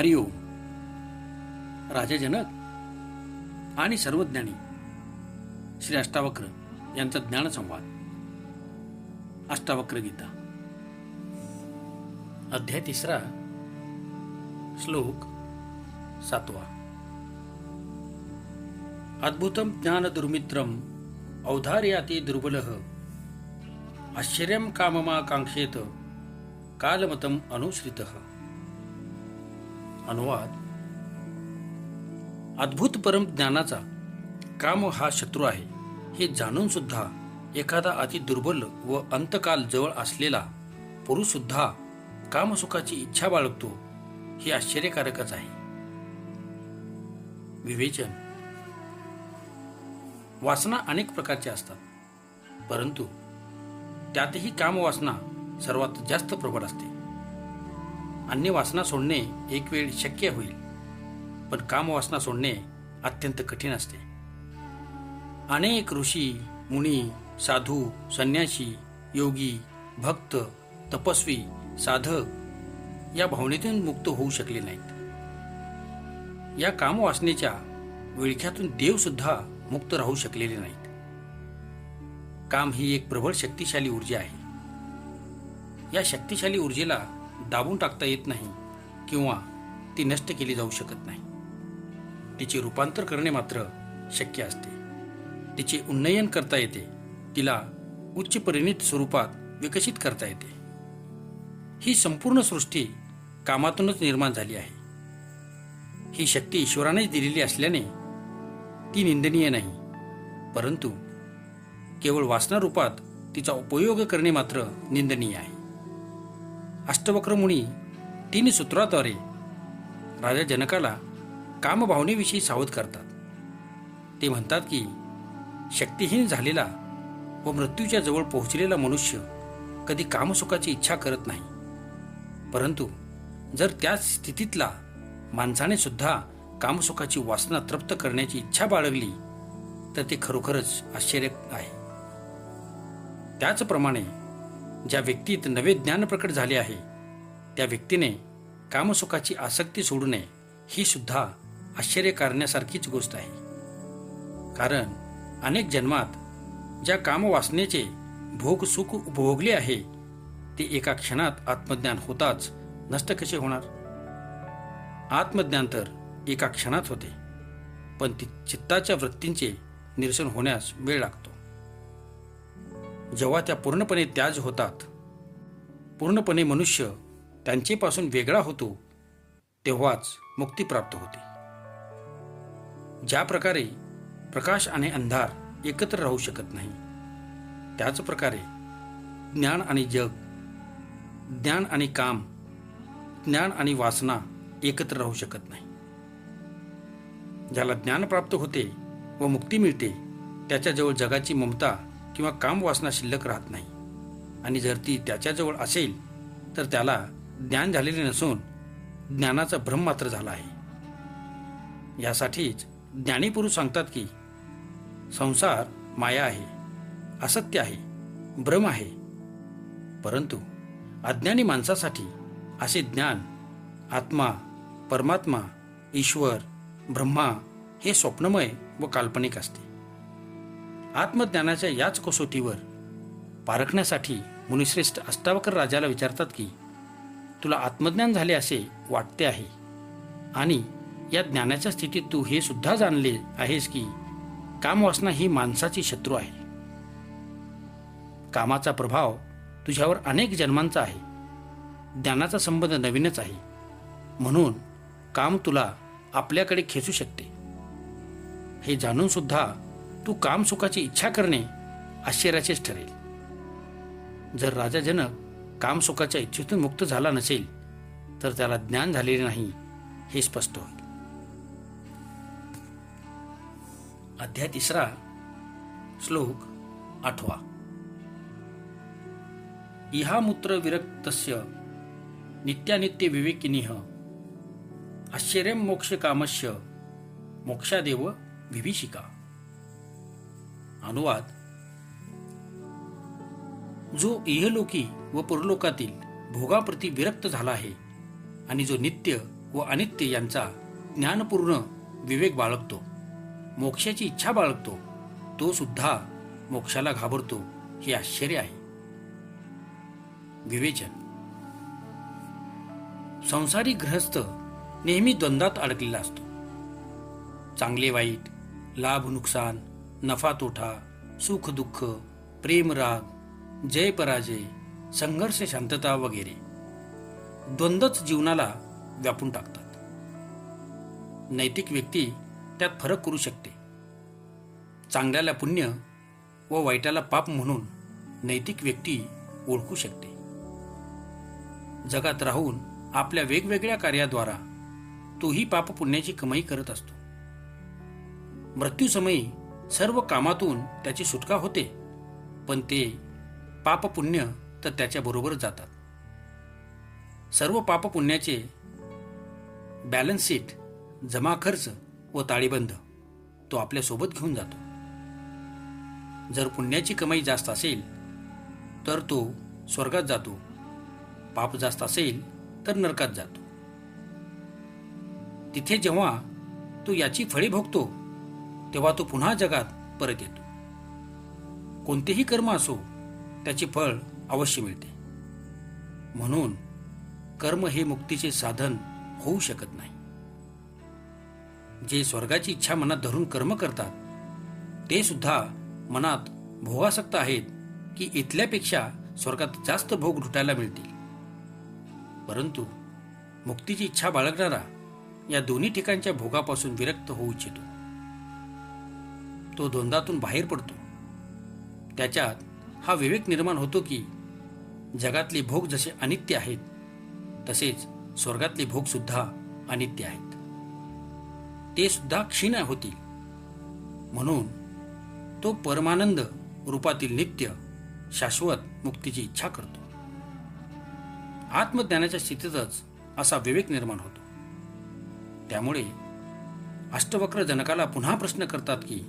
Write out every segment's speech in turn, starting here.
हरिओम. राजा जनक आणि सर्वज्ञानी श्री अष्टावक्र यांचा ज्ञानसंवाद. अष्टावक्र गीता अध्याय 3 श्लोक 7. अद्भुतम ज्ञान दुर्मित्रम औदार्याति दुर्बलः आश्चर्यम काममाकांक्षेत कालमतम अनुश्रितः. अनुवाद. अद्भुत परम ज्ञानाचा काम हा शत्रू आहे हे जाणून सुद्धा एखादा अति दुर्बल व अंतकाल जवळ असलेला पुरुष सुद्धा कामसुखाची इच्छा बाळगतो हे आश्चर्यकारकच आहे. विवेचन. वासना अनेक प्रकारची असतात, परंतु त्यातही कामवासना सर्वात जास्त प्रबळ असते. अन्य वासना सोडणे एक वेळ शक्य होईल, पण कामवासना सोडणे अत्यंत कठीण असते. अनेक ऋषी, मुनी, साधू, संन्यासी, योगी, भक्त, तपस्वी, साधक या भावनेतून मुक्त होऊ शकले नाहीत. या कामवासनेच्या विळख्यातून देव सुद्धा मुक्त राहू शकलेले नाहीत. काम ही एक प्रबळ शक्तिशाली ऊर्जा आहे. या शक्तिशाली ऊर्जेला दाबून टाकता येत नाही किंवा ती नष्ट केली जाऊ शकत नाही. तिचे रूपांतर करणे मात्र शक्य असते. तिचे उन्नयन करता येते. तिला उच्च परिणित स्वरूपात विकसित करता येते. ही संपूर्ण सृष्टी कामातूनच निर्माण झाली आहे. ही शक्ती ईश्वरानेच दिलेली असल्याने ती निंदनीय नाही, परंतु केवळ वासना रूपात तिचा उपयोग करणे मात्र निंदनीय आहे. अष्टवक्र मुनी 3 सूत्राद्वारे राजा जनकाला कामभावनेविषयी सावध करतात. ते म्हणतात की शक्तिहीन झालेला व मृत्यूच्या जवळ पोहोचलेला मनुष्य कधी कामसुखाची इच्छा करत नाही, परंतु जर त्याच स्थितीतला माणसाने सुद्धा कामसुखाची वासना तृप्त करण्याची इच्छा बाळगली तर ते खरोखरच आश्चर्य आहे. त्याचप्रमाणे ज्या व्यक्तीत नवे ज्ञान प्रकट झाले आहे त्या व्यक्तीने कामसुखाची आसक्ती सोडू नये ही सुद्धा आश्चर्य करण्यासारखीच गोष्ट आहे. कारण अनेक जन्मात ज्या कामवासनेचे भोग सुख उपभोगले आहे ते एका क्षणात आत्मज्ञान होताच नष्ट कसे होणार? आत्मज्ञान तर एका क्षणात होते, पण चित्ताच्या वृत्तींचे निरसन होण्यास वेळ लागतो. जेव्हा त्या पूर्णपणे त्याज होतात, पूर्णपणे मनुष्य त्यांचेपासून वेगळा होतो, तेव्हाच मुक्ती प्राप्त होते. ज्या प्रकारे प्रकाश आणि अंधार एकत्र राहू शकत नाही, त्याच प्रकारे ज्ञान आणि जग, ज्ञान आणि काम, ज्ञान आणि वासना एकत्र राहू शकत नाही. ज्याला ज्ञान प्राप्त होते व मुक्ती मिळते त्याच्याजवळ जगाची ममता किंवा कामवासना शिल्लक राहत नाही. आणि जर ती त्याच्याजवळ असेल तर त्याला ज्ञान झालेले नसून ज्ञानाचा भ्रम मात्र झाला आहे. यासाठीच ज्ञानी पुरुष सांगतात की संसार माया आहे, असत्य आहे, भ्रम आहे. परंतु अज्ञानी माणसासाठी असे ज्ञान, आत्मा, परमात्मा, ईश्वर, ब्रह्मा हे स्वप्नमय व काल्पनिक असते. आत्मज्ञानाच्या याच कसोटीवर पारखण्यासाठी मुनिश्रेष्ठ अष्टावक्र राजाला विचारतात की तुला आत्मज्ञान झाले असे वाटते आहे आणि या ज्ञानाच्या स्थितीत तू हे सुद्धा जाणले आहेस की कामवासना ही माणसाची शत्रू आहे. कामाचा प्रभाव तुझ्यावर अनेक जन्मांचा आहे. ज्ञानाचा संबंध नवीनच आहे, म्हणून काम तुला आपल्याकडे खेचू शकते. हे जाणून सुद्धा तू कामसुखाची इच्छा करणे आश्चर्याचेच ठरेल. जर राजा जनक कामसुखाच्या इच्छेतून मुक्त झाला नसेल तर त्याला ज्ञान झालेले नाही हे स्पष्ट होईल. अध्याय 3 श्लोक 8. इहामूत्र विरक्तस्य नित्यानित्य विवेकिनीः आश्चर्यं मोक्ष कामस्य मोक्षादेव विभीषिका. अनुवाद. जो इहलोकी व परलोकातील भोगाप्रती विरक्त झाला आहे आणि जो नित्य व अनित्य यांचा ज्ञानपूर्ण विवेक बाळगतो, मोक्षाची इच्छा बाळगतो, तो सुद्धा मोक्षाला घाबरतो, हे आश्चर्य आहे. विवेचन. संसारी गृहस्थ नेहमी द्वंद्वात अडकलेला असतो. चांगले वाईट, लाभ नुकसान, नफा तोटा, सुख दुःख, प्रेम राग, जय पराजय, संघर्ष शांतता वगैरे द्वंद्वच जीवनाला व्यापून टाकतात. नैतिक व्यक्ती त्यात फरक करू शकते. चांगल्याला पुण्य व वाईटाला पाप म्हणून नैतिक व्यक्ती ओळखू शकते. जगात राहून आपल्या वेगवेगळ्या कार्याद्वारा तोही पाप पुण्याची कमाई करत असतो. मृत्यूसमयी सर्व कामातून त्याची सुटका होते, पण ते पाप पुण्य तर त्याच्या बरोबर जातात. सर्व पाप पुण्याचे बॅलन्स शीट, जमा खर्च व ताळेबंद तो आपल्यासोबत घेऊन जातो. जर पुण्याची कमाई जास्त असेल तर तो स्वर्गात जातो, पाप जास्त असेल तर नरकात जातो. तिथे जेव्हा तो याची फळे भोगतो तेव्हा तो पुन्हा जगात परत येतो. कोणतेही कर्म असो त्याचे फळ अवश्य मिळते. म्हणून कर्म हे मुक्तीचे साधन होऊ शकत नाही. जे स्वर्गाची इच्छा मनात धरून कर्म करतात ते सुद्धा मनात भोगासक्त आहेत की इथल्यापेक्षा स्वर्गात जास्त भोग लुटायला मिळतील. परंतु मुक्तीची इच्छा बाळगणारा या दोन्ही ठिकाणच्या भोगापासून विरक्त होऊ इच्छितो. तो द्वंद्वातून बाहेर पडतो. त्याच्यात हा विवेक निर्माण होतो की जगातले भोग जसे अनित्य आहेत तसेच स्वर्गातले भोग सुद्धा अनित्य आहेत. ते सुद्धा क्षीण होतील. म्हणून तो परमानंद रूपातील नित्य शाश्वत मुक्तीची इच्छा करतो. आत्मज्ञानाच्या स्थितीतच असा विवेक निर्माण होतो. त्यामुळे अष्टवक्र जनकाला पुन्हा प्रश्न करतात की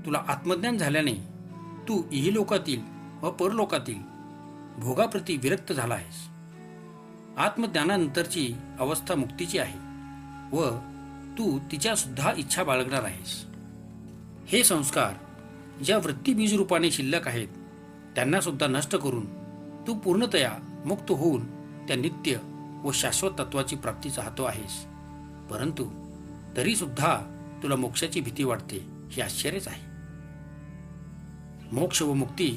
तुला आत्मज्ञान झाल्याने तू इहलोकातील व परलोकातील भोगाप्रती विरक्त झाला आहेस. आत्मज्ञानानंतरची अवस्था मुक्तीची आहे व तू तिच्या सुद्धा इच्छा बाळगणार आहेस. हे संस्कार ज्या वृत्ती बीजरूपाने शिल्लक आहेत त्यांना सुद्धा नष्ट करून तू पूर्णतया मुक्त होऊन त्या नित्य व शाश्वत तत्वाची प्राप्ती चाहतो आहेस. परंतु तरी सुद्धा तुला मोक्षाची भीती वाटते, हे आश्चर्यच आहे. मोक्ष व मुक्ती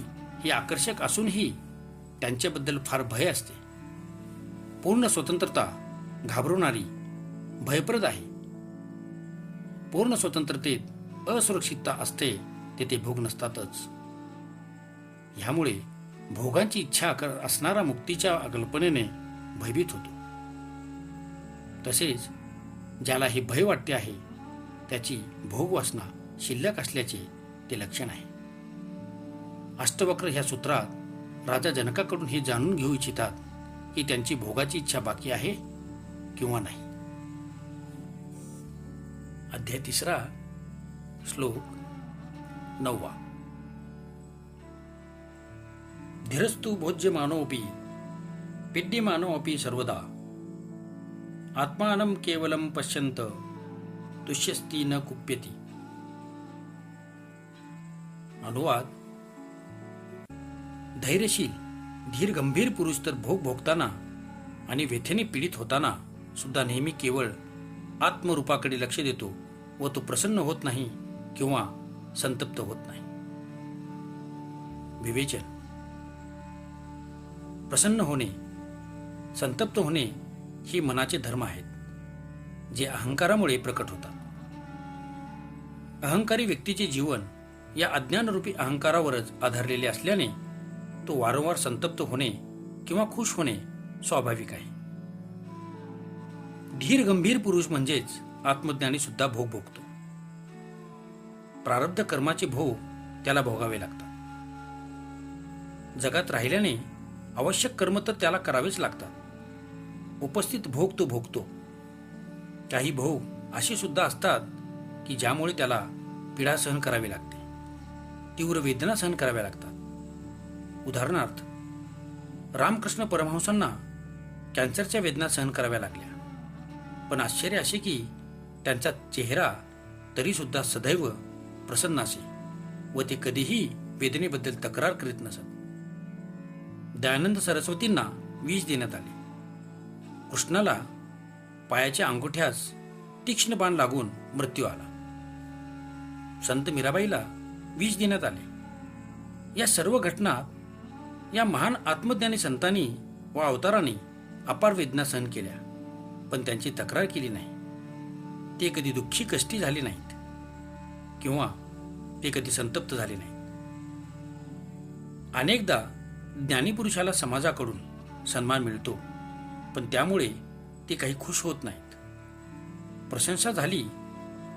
ही आकर्षक असूनही त्यांच्याबद्दल फार भय असते. पूर्ण स्वतंत्रता घाबरवणारी, भयप्रद आहे. पूर्ण स्वतंत्रतेत असुरक्षितता असते, तेथे भोग नसतातच. ह्यामुळे भोगांची इच्छा असणारा मुक्तीच्या कल्पनेने भयभीत होतो. तसेच ज्याला हे भय वाटते आहे त्याची भोगवासना शिल्लक असल्याचे ते लक्षण आहे. अष्टवक्र ह्या सूत्रात राजा जनकाकडून हे जाणून घेऊ इच्छितात की त्यांची भोगाची इच्छा बाकी आहे किंवा नाही. अध्याय 3 श्लोक 9. धीरस्तु भोज्यमानोऽपि पीड्यमानोऽपि सर्वदा आत्मानं केवलं पश्यन्त तुष्यस्ति न कुप्यति. अनुवाद. धैर्यशील धीर गंभीर पुरुष तर भोग भोगताना आणि व्यथेने पीडित होताना सुद्धा नेहमी केवळ आत्मरूपाकडे लक्ष देतो व तो प्रसन्न होत नाही किंवा संतप्त होत नाही. विवेचन. प्रसन्न होणे, संतप्त होणे ही मनाचे धर्म आहेत जे अहंकारामुळे प्रकट होतात. अहंकारी व्यक्तीचे जीवन या अज्ञानरूपी अहंकारावरच आधारलेले असल्याने तो वारंवार संतप्त होणे किंवा खुश होणे स्वाभाविक आहे. धीर गंभीर पुरुष म्हणजेच आत्मज्ञानी सुद्धा भोग भोगतो. प्रारब्ध कर्माचे भोग त्याला भोगावे लागतात. जगात राहिल्याने आवश्यक कर्म तर त्याला करावेच लागतात. उपस्थित भोग तो भोगतो. काही भोग असे सुद्धा असतात की ज्यामुळे त्याला पीडा सहन करावी लागते, तीव्र वेदना सहन कराव्या लागतात. उदाहरणार्थ रामकृष्ण परमहंसांना कॅन्सरच्या वेदना सहन कराव्या लागल्या. पण आश्चर्य असे की त्यांचा चेहरा तरीसुद्धा सदैव प्रसन्न असे व ते कधीही वेदनेबद्दल तक्रार करीत नसत. दयानंद सरस्वतींना विष देण्यात आले. कृष्णाला पायाच्या अंगठ्यास तीक्ष्ण बाण लागून मृत्यू आला. संत मीराबाईला विष देण्यात आले. या सर्व घटना या महान आत्मज्ञानी संतांनी व अवतारांनी अपार वेदना सहन केल्या, पण त्यांची तक्रार केली नाही. ते कधी दुःखी कष्टी झाले नाहीत किंवा ते कधी संतप्त झाले नाहीत. अनेकदा ज्ञानीपुरुषाला समाजाकडून सन्मान मिळतो, पण त्यामुळे ते काही खुश होत नाहीत. प्रशंसा झाली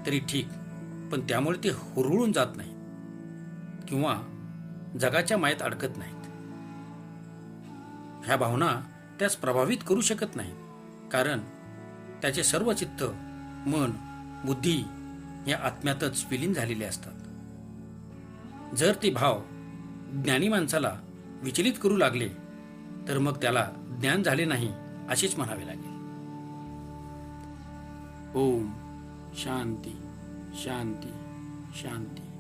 तरी ठीक, पण त्यामुळे ते हुरळून जात नाहीत किंवा जगाच्या मायेत अडकत नाहीत. ह्या भावना त्यास प्रभावित करू शकत नाहीत, कारण त्याचे सर्व चित्त, मन, बुद्धी या आत्म्यातच विलीन झालेले असतात. जर ते भाव ज्ञानी माणसाला विचलित करू लागले तर मग त्याला ज्ञान झाले नाही असेच म्हणावे लागेल. ओम शांती शांती शांती.